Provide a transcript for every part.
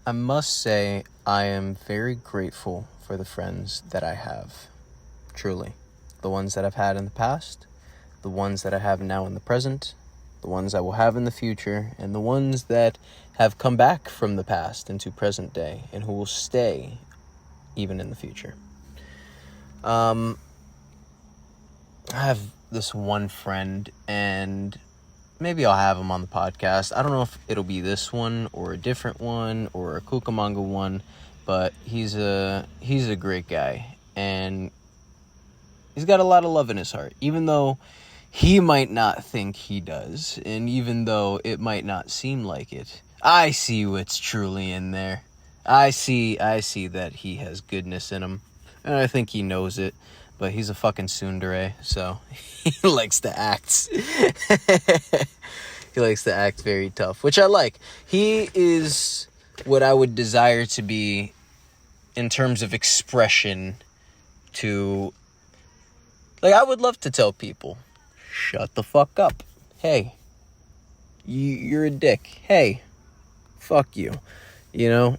I must say I am very grateful for the friends that I have. Truly. The ones that I've had in the past, the ones that I have now in the present, the ones I will have in the future, and the ones that have come back from the past into present day and who will stay even in the future. I have this one friend, and maybe I'll have him on the podcast. I don't know if it'll be this one or a different one or a CUCAMONGA one, but he's a great guy, and he's got a lot of love in his heart, even though he might not think he does, and even though it might not seem like it. I see what's truly in there. I see that he has goodness in him, and I think he knows it, but he's a fucking tsundere, so he likes to act. He likes to act very tough, which I like. He is what I would desire to be in terms of expression to... Like, I would love to tell people, shut the fuck up. Hey, you're a dick. Hey, fuck you. You know?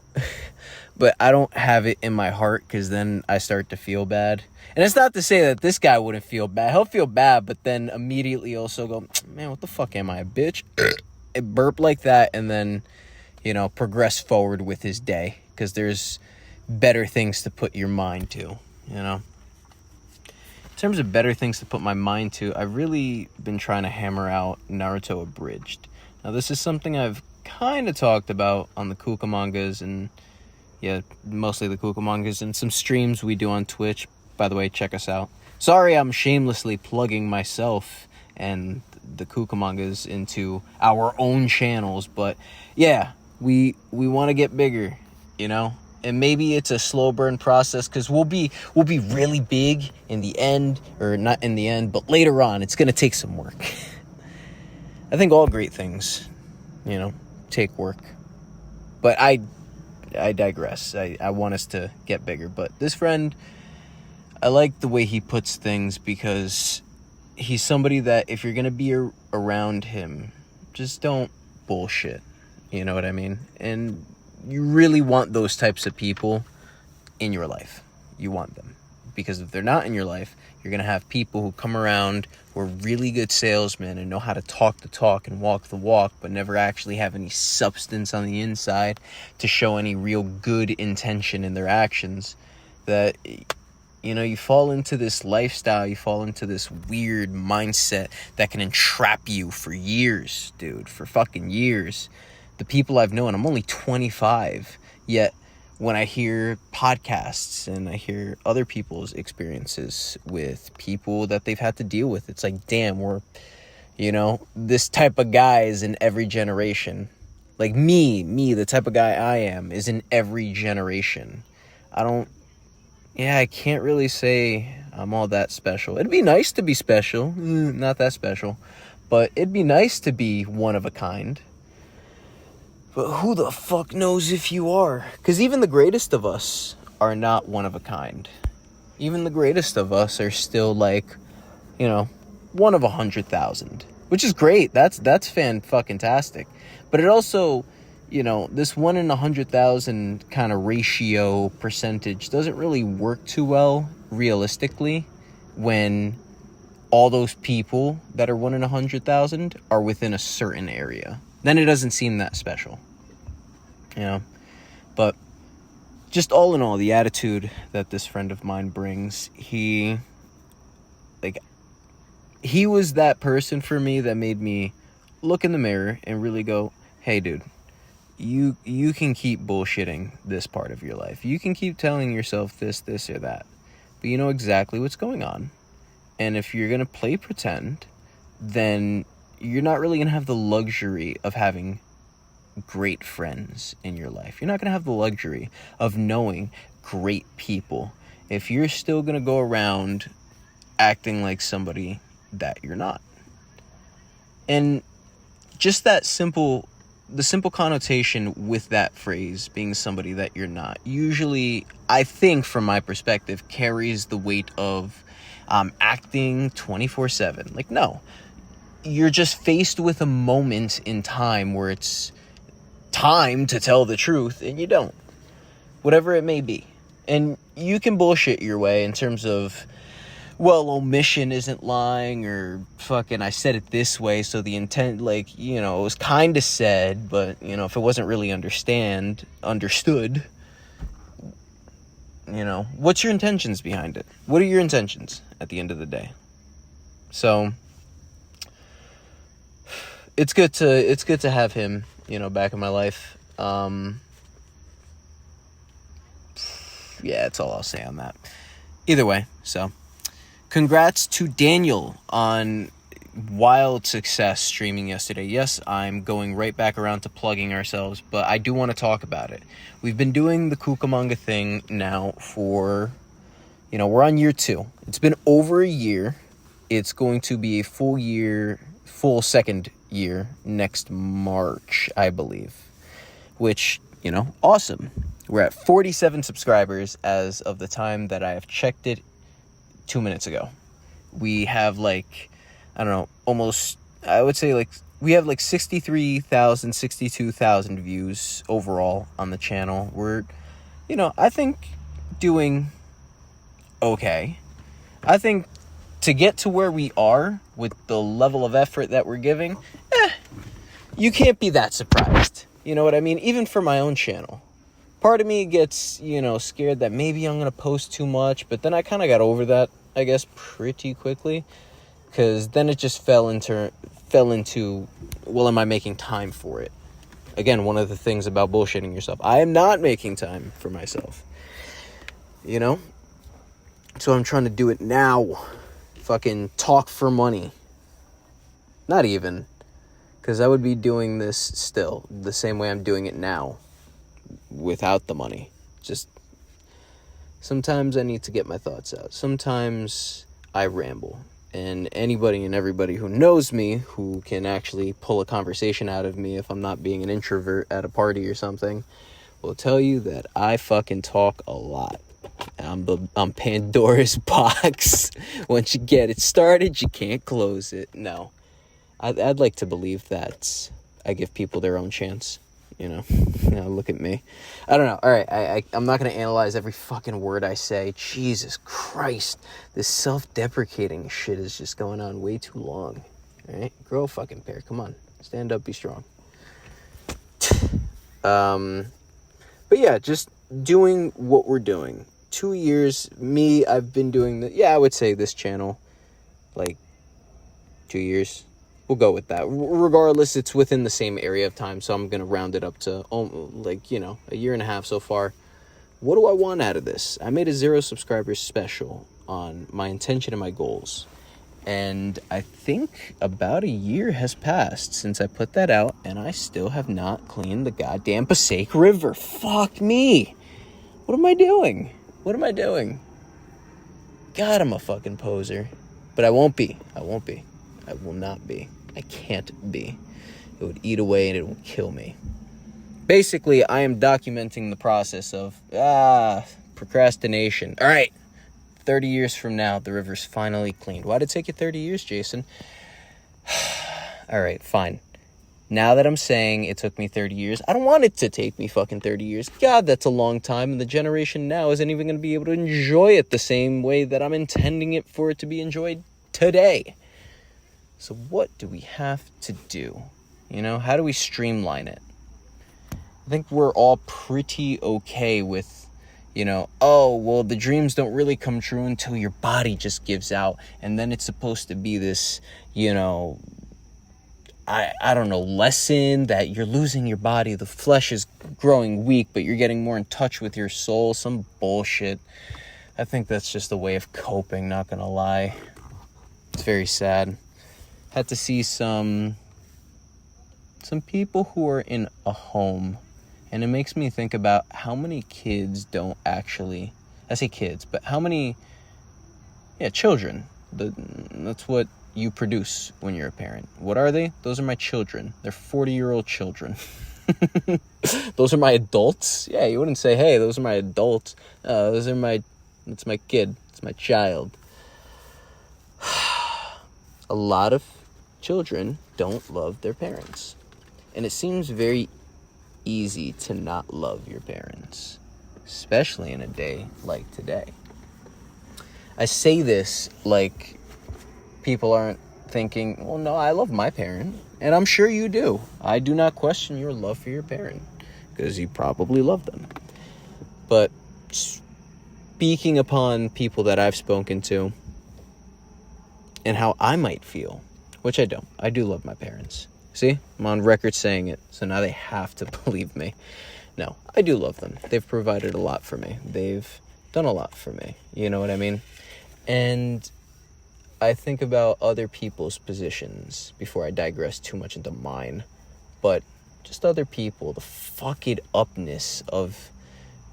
But I don't have it in my heart, because then I start to feel bad. And it's not to say that this guy wouldn't feel bad. He'll feel bad, but then immediately also go, man, what the fuck am I, a bitch? It burp like that, and then, progress forward with his day. Because there's better things to put your mind to, In terms of better things to put my mind to, I've really been trying to hammer out Naruto Abridged. Now, this is something I've kind of talked about on the CUCAMONGAS and... yeah, mostly the CUCAMONGAS and some streams we do on Twitch. By the way, check us out. Sorry, I'm shamelessly plugging myself and the CUCAMONGAS into our own channels, but yeah, we want to get bigger, And maybe it's a slow burn process, because we'll be really big in the end, or not in the end, but later on. It's gonna take some work. I think all great things, take work. But I digress. I want us to get bigger. But this friend, I like the way he puts things, because he's somebody that if you're going to be around him, just don't bullshit. You know what I mean? And you really want those types of people in your life. You want them. Because if they're not in your life, you're going to have people who come around who are really good salesmen and know how to talk the talk and walk the walk, but never actually have any substance on the inside to show any real good intention in their actions. That, you fall into this lifestyle, you fall into this weird mindset that can entrap you for years, dude, for fucking years. The people I've known, I'm only 25, yet when I hear podcasts and I hear other people's experiences with people that they've had to deal with, it's like, damn, we're, this type of guy is in every generation. Like me, the type of guy I am, is in every generation. I can't really say I'm all that special. It'd be nice to be special. Not that special. But it'd be nice to be one of a kind. But who the fuck knows if you are? Because even the greatest of us are not one of a kind. Even the greatest of us are still like, one of 100,000. Which is great. That's fan-fucking-tastic. But it also, this 1 in 100,000 kind of ratio percentage doesn't really work too well, realistically, when all those people that are 1 in 100,000 are within a certain area. Then it doesn't seem that special. But just all in all, the attitude that this friend of mine brings, he was that person for me that made me look in the mirror and really go, hey, dude, you can keep bullshitting this part of your life. You can keep telling yourself this, or that. But you know exactly what's going on. And if you're going to play pretend, then you're not really going to have the luxury of having great friends in your life. You're not going to have the luxury of knowing great people if you're still going to go around acting like somebody that you're not. And just the simple connotation with that phrase, being somebody that you're not, usually, I think from my perspective, carries the weight of acting 24/7. Like, no, you're just faced with a moment in time where it's time to tell the truth, and you don't. Whatever it may be. And you can bullshit your way in terms of, well, omission isn't lying, or fucking I said it this way, so the intent, like, you know, it was kind of said, but, you know, if it wasn't really understood, you know, what's your intentions behind it? What are your intentions at the end of the day? So it's good to have him, you know, back in my life. Yeah, that's all I'll say on that. Either way, so congrats to Daniel on wild success streaming yesterday. Yes, I'm going right back around to plugging ourselves, but I do want to talk about it. We've been doing the CUCAMONGA thing now for, you know, we're on year 2. It's been over a year. It's going to be a full second year next March, I believe, which, you know, awesome. We're at 47 subscribers as of the time that I have checked it 2 minutes ago. We have like, I don't know, almost, I would say like, we have like 63,000, 62,000 views overall on the channel. We're, you know, I think doing okay. I think to get to where we are with the level of effort that we're giving, you can't be that surprised. You know what I mean? Even for my own channel. Part of me gets, you know, scared that maybe I'm going to post too much, but then I kind of got over that, I guess, pretty quickly, because then it just fell into, well, am I making time for it? Again, one of the things about bullshitting yourself, I am not making time for myself, you know? So I'm trying to do it now. Fucking talk for money. Not even, because I would be doing this still the same way I'm doing it now, without the money. Just sometimes I need to get my thoughts out. Sometimes I ramble, and anybody and everybody who knows me, who can actually pull a conversation out of me if I'm not being an introvert at a party or something, will tell you that I fucking talk a lot. I'm Pandora's box. Once you get it started, you can't close it. No, I'd like to believe that I give people their own chance. You know, look at me. I don't know. All right, I'm not going to analyze every fucking word I say. Jesus Christ. This self-deprecating shit is just going on way too long. All right? Grow a fucking pair. Come on. Stand up, be strong. But yeah, just doing what we're doing. 2 years, I've been doing I would say this channel, like, 2 years. We'll go with that. Regardless, it's within the same area of time, so I'm going to round it up to, like, you know, a year and a half so far. What do I want out of this? I made a 0 subscribers special on my intention and my goals. And I think about a year has passed since I put that out, and I still have not cleaned the goddamn Passaic River. Fuck me. What am I doing? God, I'm a fucking poser. But I won't be. I will not be. I can't be. It would eat away and it would kill me. Basically, I am documenting the process of, procrastination. All right, 30 years from now, the river's finally cleaned. Why did it take you 30 years, Jason? All right, fine. Now that I'm saying it took me 30 years, I don't want it to take me fucking 30 years. God, that's a long time, and the generation now isn't even going to be able to enjoy it the same way that I'm intending it for it to be enjoyed today. So what do we have to do? You know, how do we streamline it? I think we're all pretty okay with, you know, the dreams don't really come true until your body just gives out. And then it's supposed to be this, you know, I don't know, lesson that you're losing your body. The flesh is growing weak, but you're getting more in touch with your soul. Some bullshit. I think that's just a way of coping, not gonna lie. It's very sad. Had to see some people who are in a home, and it makes me think about how many kids don't actually, I say kids, but how many, children. That's what you produce when you're a parent. What are they? Those are my children. They're 40-year-old children. Those are my adults? Yeah, you wouldn't say, hey, those are my adults. It's my kid. It's my child. A lot of children don't love their parents. And it seems very easy to not love your parents, especially in a day like today. I say this like people aren't thinking, well, no, I love my parent. And I'm sure you do. I do not question your love for your parent, because you probably love them. But speaking upon people that I've spoken to and how I might feel, which I don't. I do love my parents. See, I'm on record saying it, so now they have to believe me. No, I do love them. They've provided a lot for me. They've done a lot for me. You know what I mean? And I think about other people's positions before I digress too much into mine. But just other people, the fuck it upness of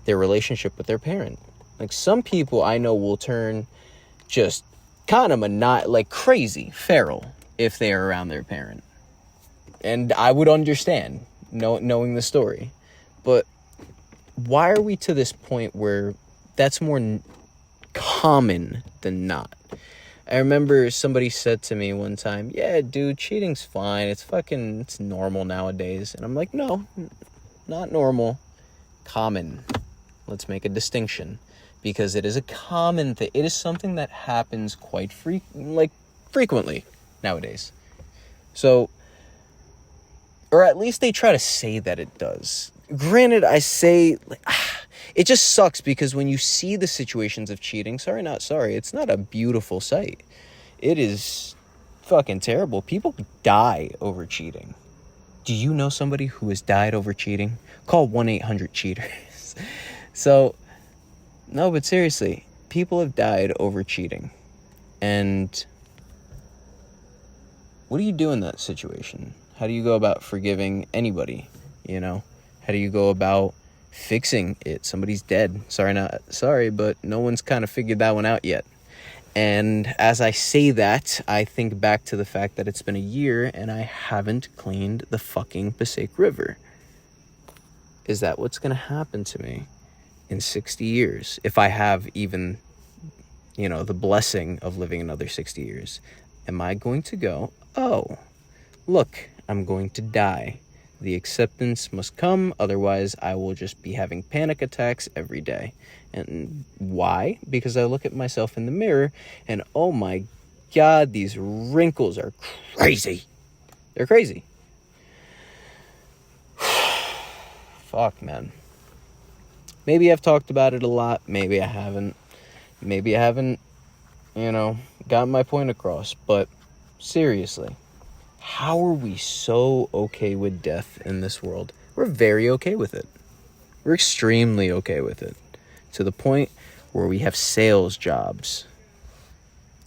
their relationship with their parent. Like, some people I know will turn just kind of like crazy, feral, if they are around their parent. And I would understand, knowing the story. But why are we to this point where that's more common than not? I remember somebody said to me one time, yeah, dude, cheating's fine. It's normal nowadays. And I'm like, no, not normal. Common. Let's make a distinction. Because it is a common thing. It is something that happens quite frequently nowadays. So, or at least they try to say that it does. Granted, I say, it just sucks because when you see the situations of cheating, it's not a beautiful sight. It is fucking terrible. People die over cheating. Do you know somebody who has died over cheating? Call 1-800-CHEATERS. So, no, but seriously, people have died over cheating. And what do you do in that situation? How do you go about forgiving anybody, you know? How do you go about fixing it? Somebody's dead. Sorry, but no one's kind of figured that one out yet. And as I say that, I think back to the fact that it's been a year and I haven't cleaned the fucking Passaic River. Is that what's going to happen to me in 60 years? If I have even, the blessing of living another 60 years. Am I going to go, oh, look, I'm going to die. The acceptance must come, otherwise I will just be having panic attacks every day. And why? Because I look at myself in the mirror and, oh my God, these wrinkles are crazy. They're crazy. Fuck, man. Maybe I've talked about it a lot. Maybe I haven't. Maybe I haven't, gotten my point across. But seriously, how are we so okay with death in this world? We're very okay with it. We're extremely okay with it. To the point where we have sales jobs.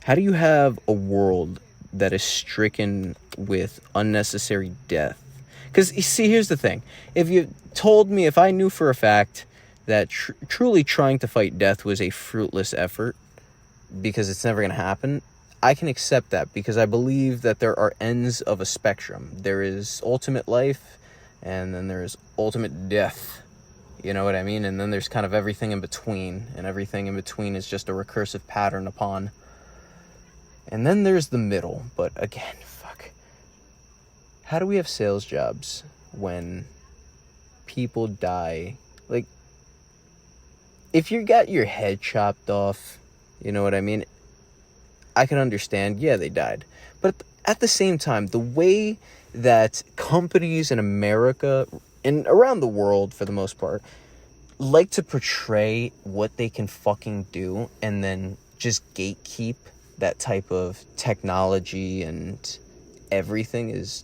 How do you have a world that is stricken with unnecessary death? Because, you see, here's the thing. If I knew for a fact that truly trying to fight death was a fruitless effort, because it's never going to happen, I can accept that, because I believe that there are ends of a spectrum. There is ultimate life, and then there is ultimate death. You know what I mean? And then there's kind of everything in between, and everything in between is just a recursive pattern upon. And then there's the middle, but again, fuck. How do we have sales jobs when people die? Like, if you got your head chopped off, you know what I mean? I can understand, yeah, they died. But at the same time, the way that companies in America and around the world, for the most part, like to portray what they can fucking do and then just gatekeep that type of technology and everything is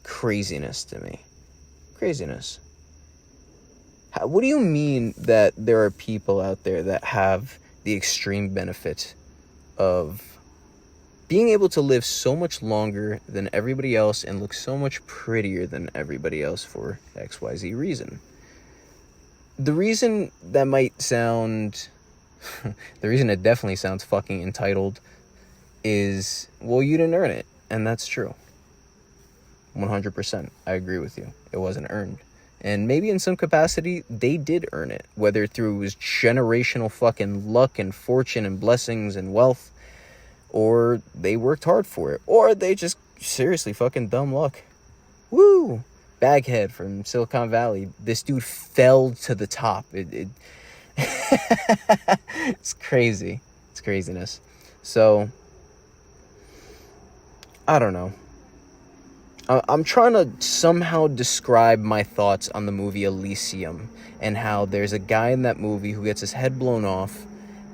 craziness to me. Craziness. What do you mean that there are people out there that have the extreme benefit of being able to live so much longer than everybody else and look so much prettier than everybody else for XYZ reason? The reason that might sound... the reason it definitely sounds fucking entitled is, well, you didn't earn it. And that's true. 100%. I agree with you. It wasn't earned. And maybe in some capacity, they did earn it. Whether through his generational fucking luck and fortune and blessings and wealth, or they worked hard for it, or they just seriously fucking dumb luck. Woo! Baghead from Silicon Valley. This dude fell to the top. It's crazy. It's craziness. So, I don't know. I'm trying to somehow describe my thoughts on the movie Elysium and how there's a guy in that movie who gets his head blown off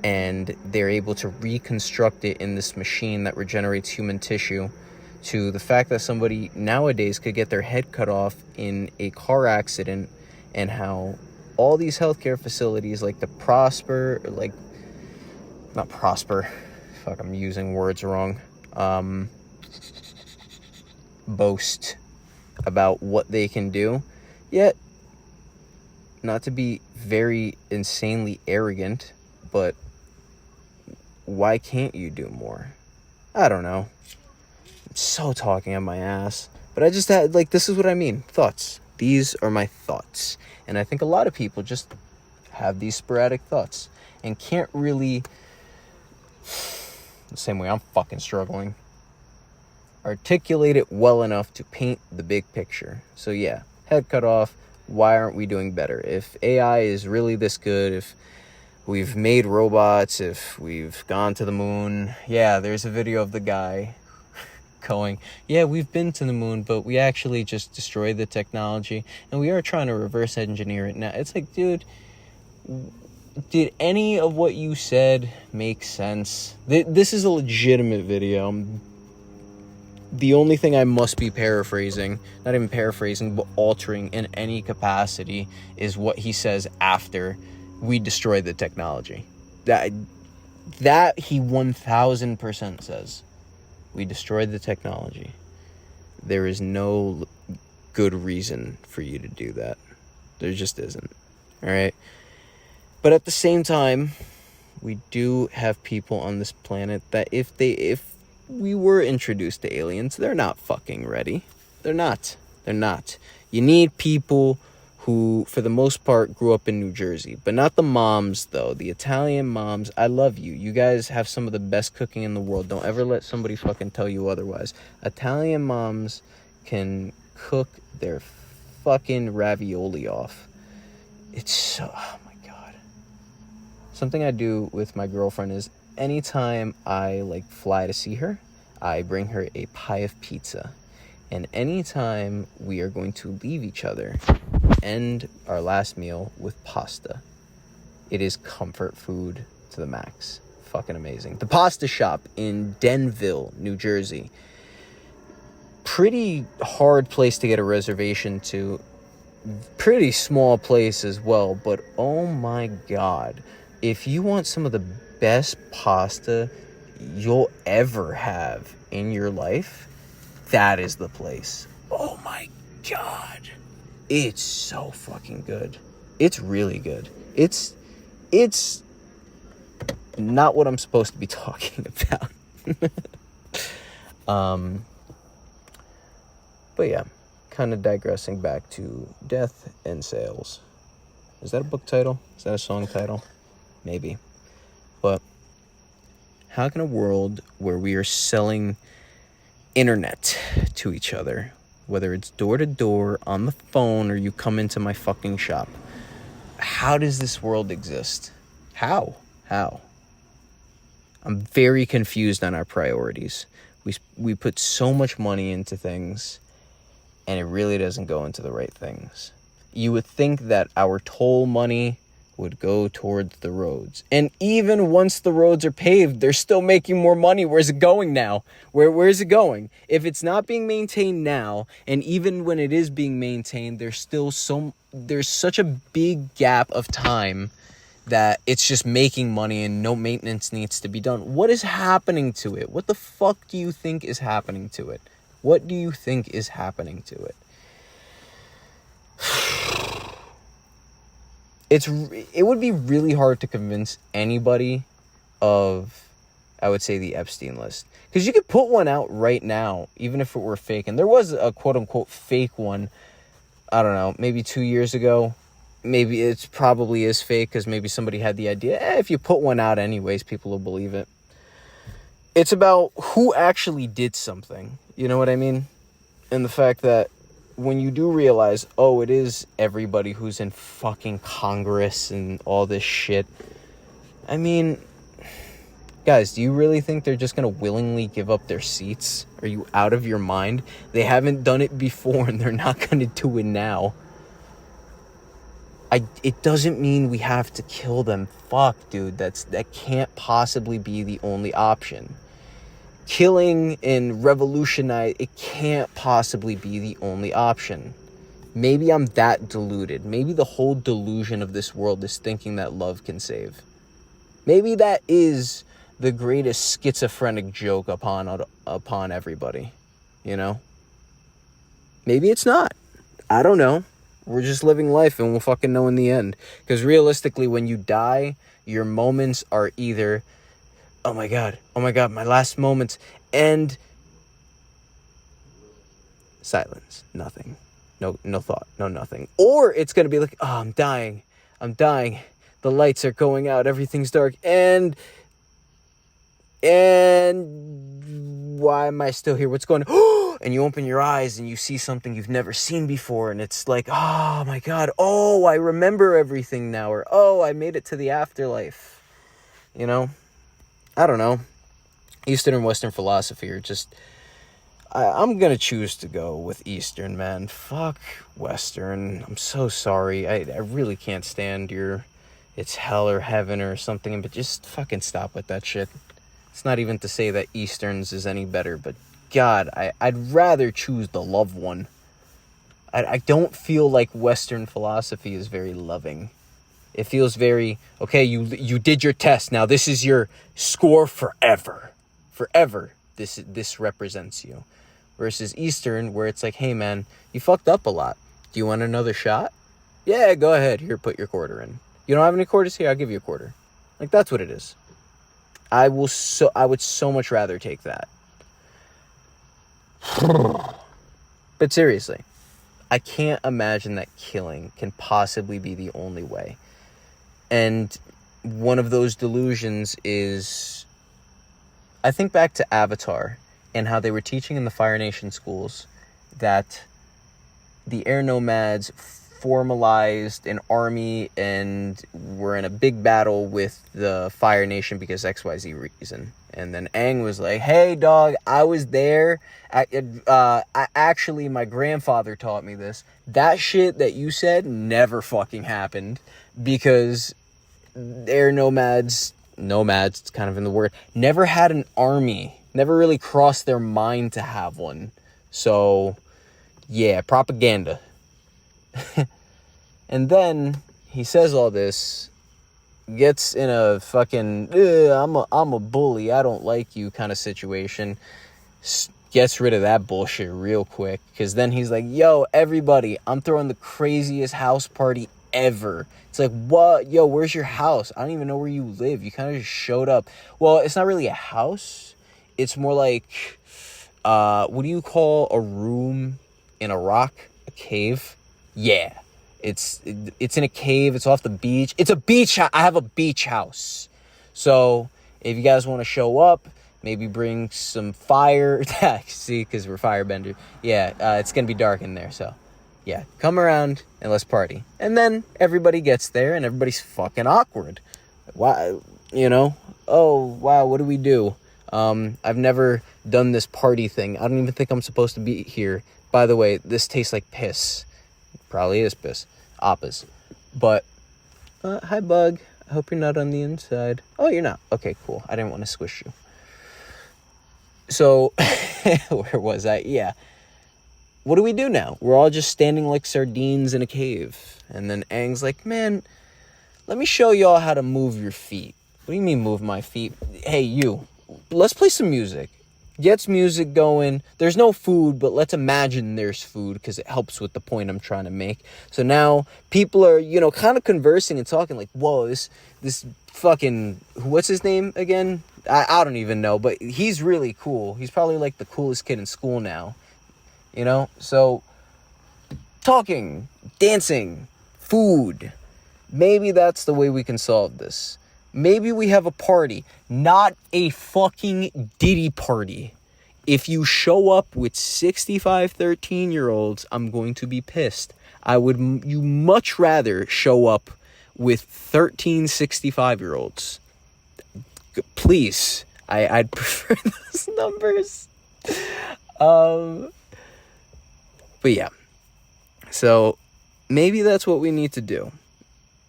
and they're able to reconstruct it in this machine that regenerates human tissue, to the fact that somebody nowadays could get their head cut off in a car accident, and how all these healthcare facilities like I'm using words wrong, boast about what they can do, yet, not to be very insanely arrogant, but why can't you do more? I don't know. I'm so talking on my ass, but I just had, this is what I mean. Thoughts. These are my thoughts. And I think a lot of people just have these sporadic thoughts and can't really, the same way I'm fucking struggling, articulate it well enough to paint the big picture. So yeah, head cut off. Why aren't we doing better? If AI is really this good, if we've made robots, if we've gone to the moon, yeah, there's a video of the guy going, yeah, we've been to the moon, but we actually just destroyed the technology, and we are trying to reverse engineer it now. It's like, dude, did any of what you said make sense? This is a legitimate video. The only thing I must be paraphrasing, not even paraphrasing, but altering in any capacity, is what he says after we destroy the technology. That he 1000% says. We destroyed the technology. There is no good reason for you to do that. There just isn't. All right? But at the same time, we do have people on this planet that if we were introduced to aliens, they're not fucking ready. They're not. You need people who, for the most part, grew up in New Jersey. But not the moms, though. The Italian moms, I love you. You guys have some of the best cooking in the world. Don't ever let somebody fucking tell you otherwise. Italian moms can cook their fucking ravioli off. It's so... oh my God. Something I do with my girlfriend is, anytime I fly to see her, I bring her a pie of pizza. And anytime we are going to leave each other, end our last meal with pasta. It is comfort food to the max. Fucking amazing. The Pasta Shop in Denville, New Jersey. Pretty hard place to get a reservation to. Pretty small place as well, but oh my God. If you want some of the best pasta you'll ever have in your life, that is the place. Oh my God. It's so fucking good. It's really good. It's not what I'm supposed to be talking about. But yeah, kind of digressing back to Death and Sales. Is that a book title? Is that a song title? Maybe. But how can a world where we are selling internet to each other, whether it's door to door, on the phone, or you come into my fucking shop, how does this world exist? How? I'm very confused on our priorities. We put so much money into things, and it really doesn't go into the right things. You would think that our toll money would go towards the roads. And even once the roads are paved, they're still making more money. Where's it going now? Where is it going? If it's not being maintained now, and even when it is being maintained, there's such a big gap of time that it's just making money and no maintenance needs to be done. What is happening to it? What the fuck do you think is happening to it? What do you think is happening to it? It would be really hard to convince anybody of, I would say, the Epstein list. Because you could put one out right now, even if it were fake. And there was a quote-unquote fake one, I don't know, maybe 2 years ago. Maybe it probably is fake because maybe somebody had the idea, if you put one out anyways, people will believe it. It's about who actually did something. You know what I mean? And the fact that when you do realize, oh, it is everybody who's in fucking Congress and all this shit. I mean, guys, do you really think they're just going to willingly give up their seats? Are you out of your mind? They haven't done it before and they're not going to do it now. It doesn't mean we have to kill them. Fuck, dude, that can't possibly be the only option. Killing and revolutionize, it can't possibly be the only option. Maybe I'm that deluded. Maybe the whole delusion of this world is thinking that love can save. Maybe that is the greatest schizophrenic joke upon everybody, you know? Maybe it's not. I don't know. We're just living life and we'll fucking know in the end. Because realistically, when you die, your moments are either, oh my god, my last moments, and silence, nothing, no thought, no nothing. Or it's going to be like, oh, I'm dying, the lights are going out, everything's dark, and why am I still here? What's going on? And you open your eyes and you see something you've never seen before, and it's like, oh my god, oh, I remember everything now, or oh, I made it to the afterlife. You know? I don't know. Eastern and Western philosophy are just, I'm gonna choose to go with Eastern, man. Fuck Western. I'm so sorry. I really can't stand your, it's hell or heaven or something, but just fucking stop with that shit. It's not even to say that Eastern's is any better, but God, I'd rather choose the love one. I don't feel like Western philosophy is very loving. It feels very, okay, you did your test. Now this is your score forever. Forever, this represents you. Versus Eastern, where it's like, hey man, you fucked up a lot. Do you want another shot? Yeah, go ahead. Here, put your quarter in. You don't have any quarters? Here, I'll give you a quarter. Like, that's what it is. I would so much rather take that. But seriously, I can't imagine that killing can possibly be the only way. And one of those delusions is, I think back to Avatar and how they were teaching in the Fire Nation schools that the air nomads formalized an army and were in a big battle with the Fire Nation because XYZ reason. And then Aang was like, hey dog, I was there. Actually, my grandfather taught me this. That shit that you said never fucking happened because air nomads, it's kind of in the word, never had an army, never really crossed their mind to have one. So, yeah, propaganda. And then he says all this, gets in a fucking, I'm a bully, I don't like you kind of situation, gets rid of that bullshit real quick, because then he's like, yo, everybody, I'm throwing the craziest house party ever. It's like, what? Yo, where's your house? I don't even know where you live. You kind of just showed up. Well, it's not really a house. It's more like, what do you call a room in a rock? A cave? Yeah. It's in a cave. It's off the beach. It's a beach. I have a beach house. So if you guys want to show up, maybe bring some fire. See, because we're firebender. Yeah, it's going to be dark in there. So yeah, come around and let's party. And then everybody gets there and everybody's fucking awkward. Why? You know? Oh, wow, what do we do? I've never done this party thing. I don't even think I'm supposed to be here. By the way, this tastes like piss. Probably is piss. Appas. But, hi, bug. I hope you're not on the inside. Oh, you're not. Okay, cool. I didn't want to squish you. So, where was I? Yeah. What do we do now? We're all just standing like sardines in a cave. And then Aang's like, man, let me show y'all how to move your feet. What do you mean move my feet? Hey, you. Let's play some music. Gets music going. There's no food, but let's imagine there's food because it helps with the point I'm trying to make. So now people are, kind of conversing and talking like, whoa, this fucking, what's his name again? I don't even know, but he's really cool. He's probably like the coolest kid in school now, So talking, dancing, food. Maybe that's the way we can solve this. Maybe we have a party, not a fucking Diddy party. If you show up with 65 13-year-olds, I'm going to be pissed. You much rather show up with 13 65-year-olds. Please. I'd prefer those numbers. But yeah. So maybe that's what we need to do.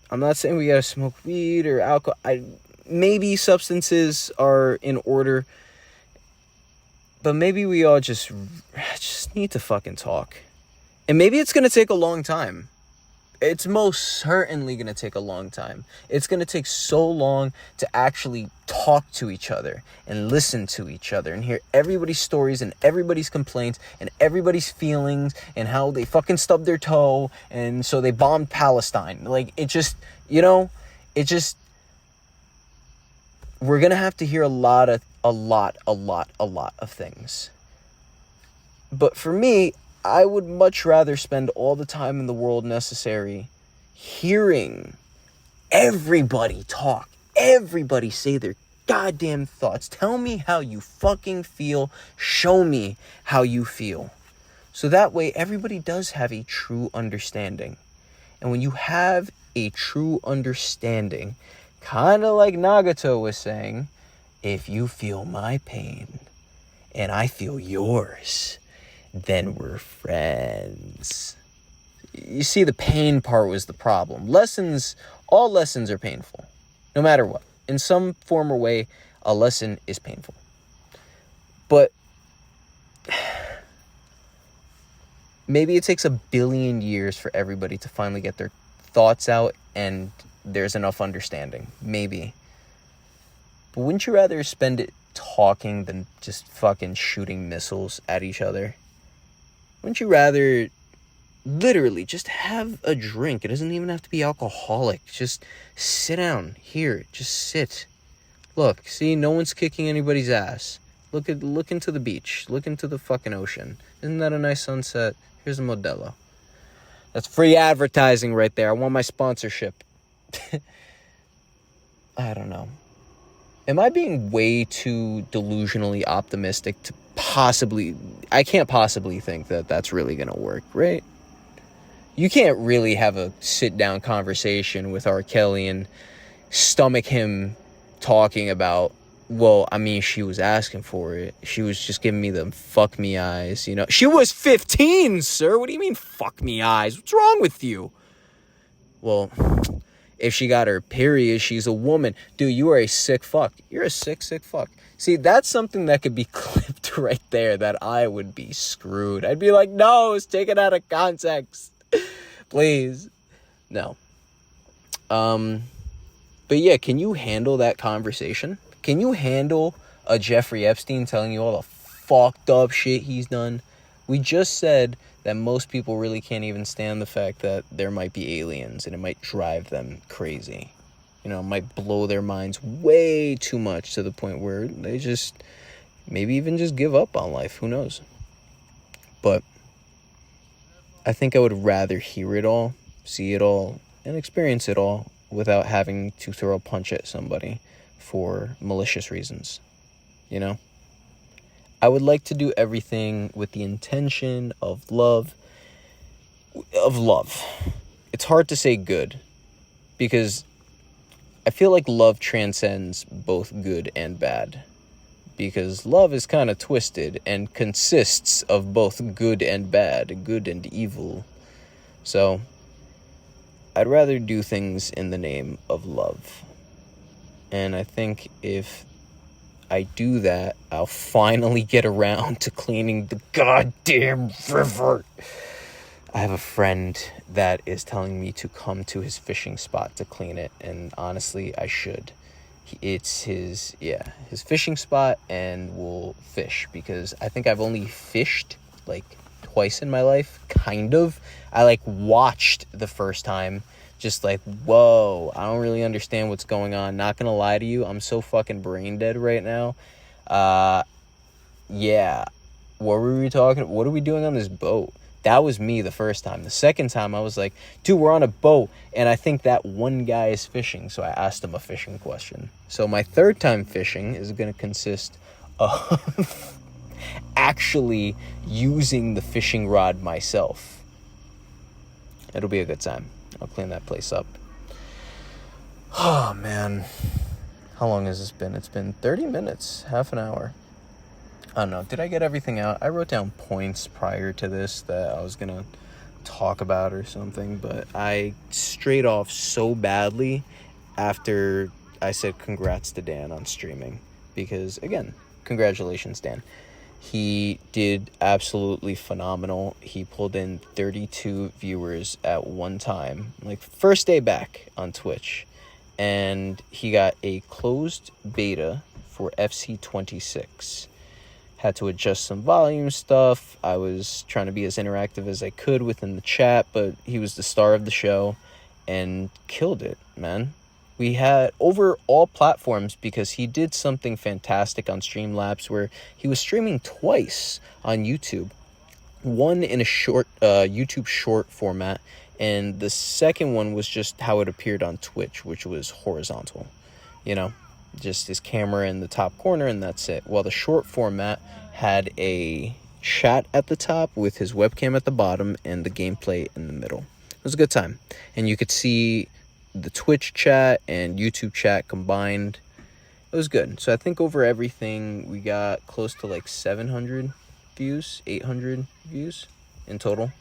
I'm not saying we gotta smoke weed or alcohol. Maybe substances are in order. But maybe we all just need to fucking talk. And maybe it's going to take a long time. It's most certainly going to take a long time. It's going to take so long to actually talk to each other and listen to each other and hear everybody's stories and everybody's complaints and everybody's feelings and how they fucking stubbed their toe and so they bombed Palestine. Like, it just, we're going to have to hear a lot of things. But for me, I would much rather spend all the time in the world necessary hearing everybody talk, everybody say their goddamn thoughts. Tell me how you fucking feel. Show me how you feel. So that way, everybody does have a true understanding. And when you have a true understanding, kind of like Nagato was saying, if you feel my pain and I feel yours, then we're friends. You see, the pain part was the problem. All lessons are painful, no matter what. In some form or way, a lesson is painful. But maybe it takes 1 billion years for everybody to finally get their thoughts out and there's enough understanding. Maybe. But wouldn't you rather spend it talking than just fucking shooting missiles at each other? Wouldn't you rather literally just have a drink? It doesn't even have to be alcoholic. Just sit down. Here, just sit. Look, see, no one's kicking anybody's ass. Look into the beach. Look into the fucking ocean. Isn't that a nice sunset? Here's a Modelo. That's free advertising right there. I want my sponsorship. I don't know. Am I being way too delusionally optimistic to I can't possibly think that that's really going to work, right? You can't really have a sit-down conversation with R. Kelly and stomach him talking about, well, I mean, she was asking for it. She was just giving me the fuck me eyes, you know? She was 15, sir. What do you mean fuck me eyes? What's wrong with you? Well, if she got her period, she's a woman. Dude, you are a sick fuck. You're a sick fuck. See, that's something that could be clipped right there that I would be screwed. I'd be like, no, it's taken out of context. Please. No. But yeah, can you handle that conversation? Can you handle a Jeffrey Epstein telling you all the fucked up shit he's done? We just said that most people really can't even stand the fact that there might be aliens and it might drive them crazy. You know, it might blow their minds way too much to the point where they just maybe even just give up on life. Who knows? But I think I would rather hear it all, see it all, and experience it all without having to throw a punch at somebody for malicious reasons. You know? I would like to do everything with the intention of love. It's hard to say good because I feel like love transcends both good and bad, because love is kind of twisted and consists of both good and bad, good and evil. So I'd rather do things in the name of love. And I think if I do that, I'll finally get around to cleaning the goddamn river. I have a friend that is telling me to come to his fishing spot to clean it, and honestly, I should. It's his fishing spot, and we'll fish, because I think I've only fished like twice in my life, kind of. I like watched the first time, just like, whoa, I don't really understand what's going on. Not gonna lie to you, I'm so fucking brain dead right now. Yeah, what were we talking? What are we doing on this boat? That was me the first time. The second time, I was like, dude, we're on a boat, and I think that one guy is fishing, so I asked him a fishing question. So my third time fishing is going to consist of actually using the fishing rod myself. It'll be a good time. I'll clean that place up. Oh, man. How long has this been? It's been 30 minutes, half an hour. I don't know. Did I get everything out? I wrote down points prior to this that I was going to talk about or something, but I strayed off so badly after I said congrats to Dan on streaming. Because, again, congratulations, Dan. He did absolutely phenomenal. He pulled in 32 viewers at one time, like first day back on Twitch. And he got a closed beta for FC26. Had to adjust some volume stuff. I was trying to be as interactive as I could within the chat, but he was the star of the show and killed it, man. We had over all platforms because he did something fantastic on Streamlabs where he was streaming twice on YouTube. One in a short YouTube short format, and the second one was just how it appeared on Twitch, which was horizontal. You know, just his camera in the top corner, and that's it. Well, the short format had a chat at the top with his webcam at the bottom and the gameplay in the middle. It was a good time. And you could see the Twitch chat and YouTube chat combined. It was good. So I think over everything, we got close to like 700 views, 800 views in total.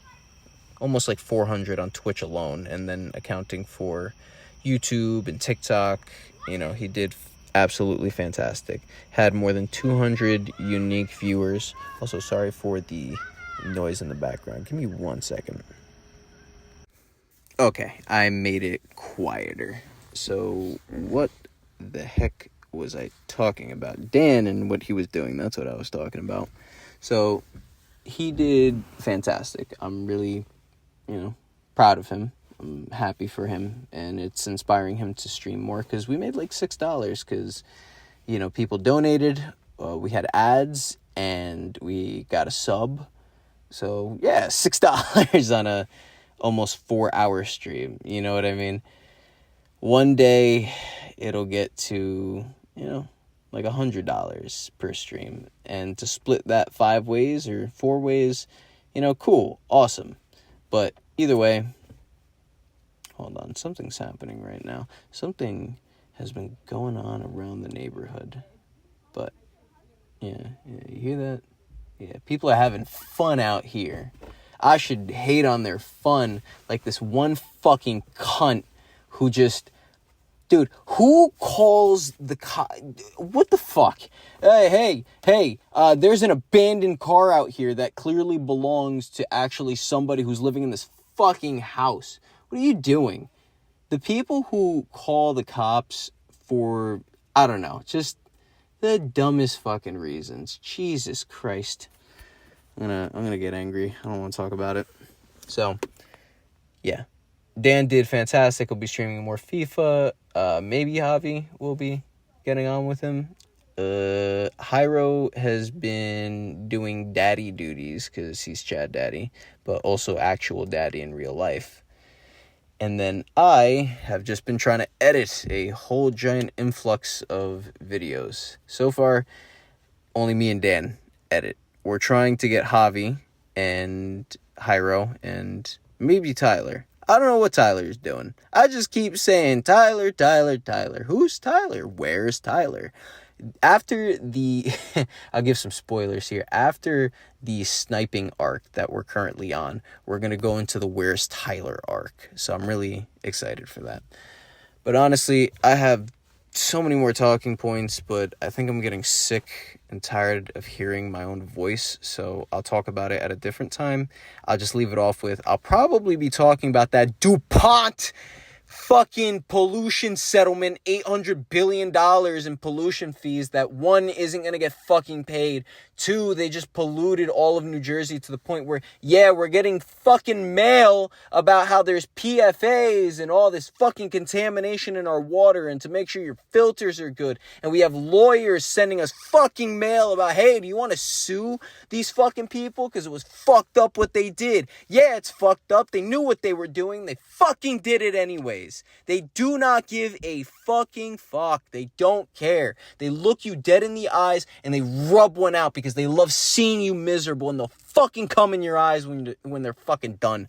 Almost like 400 on Twitch alone, and then accounting for YouTube and TikTok. You know, he did absolutely fantastic. Had more than 200 unique viewers. Also, sorry for the noise in the background. Give me 1 second. Okay, I made it quieter. So, what the heck was I talking about? Dan and what he was doing. That's what I was talking about. So, he did fantastic. I'm really, proud of him. I'm happy for him, and it's inspiring him to stream more because we made like $6 because, people donated. We had ads, and we got a sub. So, yeah, $6 on a almost 4-hour stream. You know what I mean? One day, it'll get to, like $100 per stream. And to split that 5 ways or 4 ways, cool, awesome. But either way, hold on, something's happening right now. Something has been going on around the neighborhood. But, yeah, you hear that? Yeah, people are having fun out here. I should hate on their fun like this one fucking cunt who just... Dude, who calls the what the fuck? Hey, there's an abandoned car out here that clearly belongs to actually somebody who's living in this fucking house. What are you doing? The people who call the cops for, I don't know, just the dumbest fucking reasons. Jesus Christ. I'm gonna get angry. I don't want to talk about it. So, yeah. Dan did fantastic. He'll be streaming more FIFA. Maybe Javi will be getting on with him. Hyro has been doing daddy duties because he's Chad Daddy, but also actual daddy in real life. And then I have just been trying to edit a whole giant influx of videos. So far, only me and Dan edit. We're trying to get Javi and Hyro and maybe Tyler. I don't know what Tyler's doing. I just keep saying, Tyler. Who's Tyler? Where's Tyler? After the... I'll give some spoilers here. After the sniping arc that we're currently on, we're going to go into the Where's Tyler arc. So I'm really excited for that. But honestly, I have so many more talking points, but I think I'm getting sick and tired of hearing my own voice, so I'll talk about it at a different time. I'll just leave it off with, I'll probably be talking about that DuPont fucking pollution settlement, $800 billion in pollution fees that, 1, isn't going to get fucking paid. 2, they just polluted all of New Jersey to the point where, yeah, we're getting fucking mail about how there's PFAs and all this fucking contamination in our water and to make sure your filters are good. And we have lawyers sending us fucking mail about, hey, do you want to sue these fucking people? Because it was fucked up what they did. Yeah, it's fucked up. They knew what they were doing. They fucking did it anyways. They do not give a fucking fuck. They don't care. They look you dead in the eyes and they rub one out because because they love seeing you miserable, and they'll fucking come in your eyes when they're fucking done.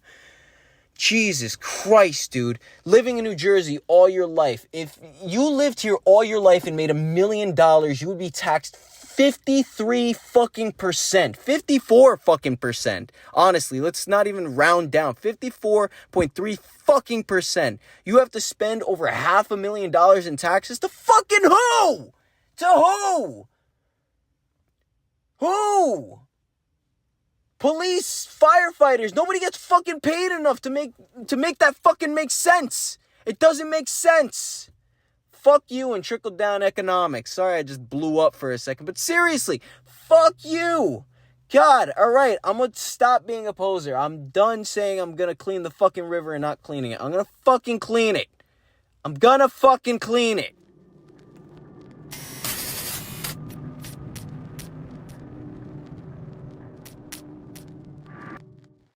Jesus Christ, dude. Living in New Jersey all your life. If you lived here all your life and made $1 million, you would be taxed 53 fucking percent. 54 fucking percent. Honestly, let's not even round down. 54.3 fucking percent. You have to spend over $500,000 in taxes to fucking who? To who? Who? Police, firefighters, nobody gets fucking paid enough to make that fucking make sense. It doesn't make sense. Fuck you and trickle down economics. Sorry, I just blew up for a second, but seriously, fuck you. God, all right, I'm gonna stop being a poser. I'm done saying I'm gonna clean the fucking river and not cleaning it. I'm gonna fucking clean it. I'm gonna fucking clean it.